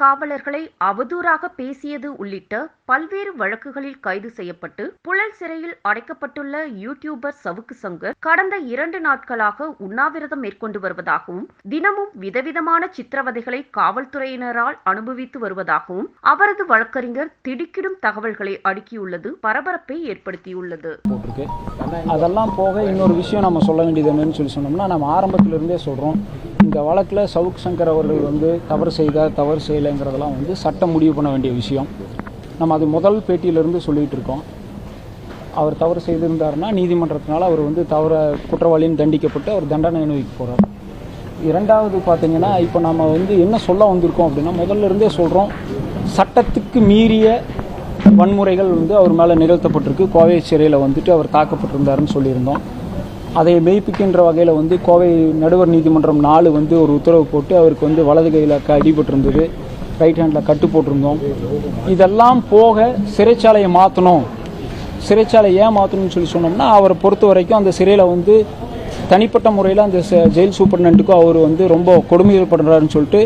காவலர்களை அவதூறாக பேசியது உள்ளிட்ட பல்வேறு வழக்குகளில் கைது செய்யப்பட்டு புழல் சிறையில் அடைக்கப்பட்டுள்ள யூடியூபர் சவுக்கு சங்கர் கடந்த 2 நாட்களாக உண்ணாவிரதம் மேற்கொண்டு வருவதாகவும் தினமும் விதவிதமான சித்திரவதைகளை காவல்துறையினரால் அனுபவித்து வருவதாகவும் அவரது வழக்கறிஞர் திடுக்கிடும் தகவல்களை அடுக்கியுள்ளது பரபரப்பை ஏற்படுத்தியுள்ளது. அதெல்லாம் போக இன்னொரு விஷயம் நம்ம சொல்ல வேண்டியது என்னன்னு சொல்லி சொன்னோம்னா, நம்ம ஆரம்பத்திலிருந்தே சொல்கிறோம், இந்த வழக்கில் சவுக்கு சங்கர் அவர்கள் வந்து தவறு செய்யலைங்கிறதெல்லாம் வந்து சட்டம் முடிவு பண்ண வேண்டிய விஷயம். நம்ம அது முதல் பேட்டியிலிருந்து சொல்லிகிட்டு இருக்கோம். அவர் தவறு செய்திருந்தாருன்னா நீதிமன்றத்தினால அவர் வந்து குற்றவாளின்னு தண்டிக்கப்பட்டு அவர் தண்டனை அனுபவிக்க போகிறார். இரண்டாவது பார்த்திங்கன்னா, இப்போ நம்ம வந்து என்ன சொல்ல வந்திருக்கோம் அப்படின்னா, முதல்ல இருந்தே சொல்கிறோம், சட்டத்துக்கு மீறிய வன்முறைகள் வந்து அவர் மேலே நிகழ்த்தப்பட்டிருக்கு. கோவை சிறையில் வந்துட்டு அவர் தாக்கப்பட்டிருந்தாருன்னு சொல்லியிருந்தோம். அதை மெய்ப்பிக்கின்ற வகையில் வந்து கோவை நடுவர் நீதிமன்றம் 4 வந்து ஒரு உத்தரவு போட்டு அவருக்கு வந்து வலது கையில் அடிபட்டிருந்தது, ரைட் ஹேண்டில் கட்டு போட்டிருந்தோம். இதெல்லாம் போக சிறைச்சாலையை மாற்றணும். சிறைச்சாலை ஏன் மாற்றணும்னு சொல்லி சொன்னோம்னா, அவரை பொறுத்த வரைக்கும் அந்த சிறையில் வந்து தனிப்பட்ட முறையில் அந்த ஜெயில் சூப்பர்டென்ட்டுக்கும் அவர் வந்து ரொம்ப கொடுமைகள் பண்ணுறாருன்னு சொல்லிட்டு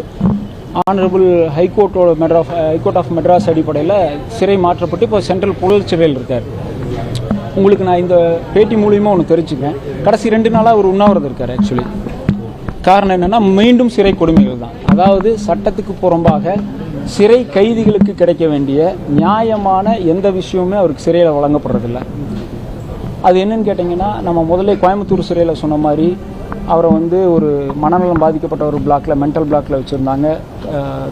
ஆனரபிள் ஹைகோர்ட் ஆஃப் மெட்ராஸ் அடிப்படையில் சிறை மாற்றப்பட்டு இப்போ சென்ட்ரல் புழல் சிறையில் இருக்கார். உங்களுக்கு நான் இந்த பேட்டி மூலியமாக ஒன்று தெரிஞ்சுக்கிறேன். கடைசி 2 நாளாக ஒரு உண்ணாவிரதம் இருக்கார். ஆக்சுவலி காரணம் என்னென்னா, மீண்டும் சிறை கொடுமைகள் தான். அதாவது சட்டத்துக்கு புறம்பாக சிறை கைதிகளுக்கு கிடைக்க வேண்டிய நியாயமான எந்த விஷயமுமே அவருக்கு சிறையில் வழங்கப்படுறதில்லை. அது என்னன்னு கேட்டிங்கன்னா, நம்ம முதல்ல கோயம்புத்தூர் சிறையில் சொன்ன மாதிரி அவரை வந்து ஒரு மனநலம் பாதிக்கப்பட்ட ஒரு மென்டல் பிளாக்கில் வச்சுருந்தாங்க,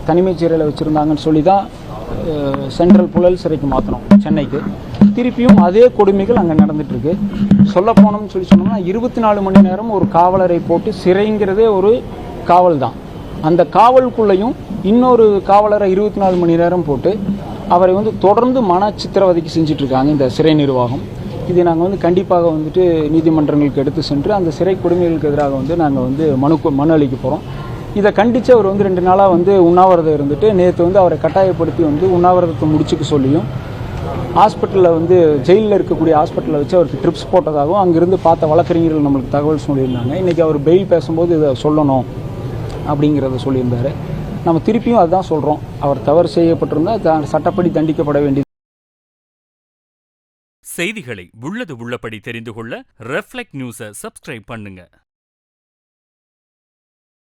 தனிமை சிறையில் வச்சுருந்தாங்கன்னு சொல்லி தான் சென்ட்ரல் புழல் சிறைக்கு மாற்றணும், சென்னைக்கு. திருப்பியும் அதே கொடுமைகள் அங்கே நடந்துகிட்ருக்கு. சொல்ல போனோம்னு சொல்லி சொன்னோம்னா, 24 மணி நேரம் ஒரு காவலரை போட்டு, சிறைங்கிறதே ஒரு காவல் தான், அந்த காவலுக்குள்ளேயும் இன்னொரு காவலரை 24 மணி நேரம் போட்டு அவரை வந்து தொடர்ந்து மன சித்திரவதைக்கு செஞ்சிட்ருக்காங்க இந்த சிறை நிர்வாகம். இதை நாங்கள் வந்து கண்டிப்பாக வந்துட்டு நீதிமன்றங்களுக்கு எடுத்து சென்று அந்த சிறை கொடுமைகளுக்கு எதிராக வந்து நாங்கள் வந்து மனு அளிக்க போகிறோம். இதை கண்டித்து அவர் வந்து 2 நாளாக வந்து உண்ணாவிரதம் இருந்துட்டு, நேற்று வந்து அவரை கட்டாயப்படுத்தி வந்து உண்ணாவிரதத்தை முடிச்சுக்க சொல்லியும், ஹாஸ்பிட்டலில் வந்து ஜெயிலில் இருக்கக்கூடிய ஹாஸ்பிட்டலில் வச்சு அவருக்கு ட்ரிப்ஸ் போட்டதாகவும் அங்கேருந்து பார்த்த வழக்கறிஞர்கள் நம்மளுக்கு தகவல் சொல்லியிருந்தாங்க. இன்றைக்கி அவர் பெயில் பேசும்போது இதை சொல்லணும் அப்படிங்கிறத சொல்லியிருந்தார். நம்ம திருப்பியும் அதுதான் சொல்கிறோம், அவர் தவறு செய்யப்பட்டிருந்தால் சட்டப்படி தண்டிக்கப்பட வேண்டியது. செய்திகளை உள்ளது உள்ளபடி தெரிந்து கொள்ள ரெஃப்ளெக்ட் நியூஸை சப்ஸ்கிரைப் பண்ணுங்க.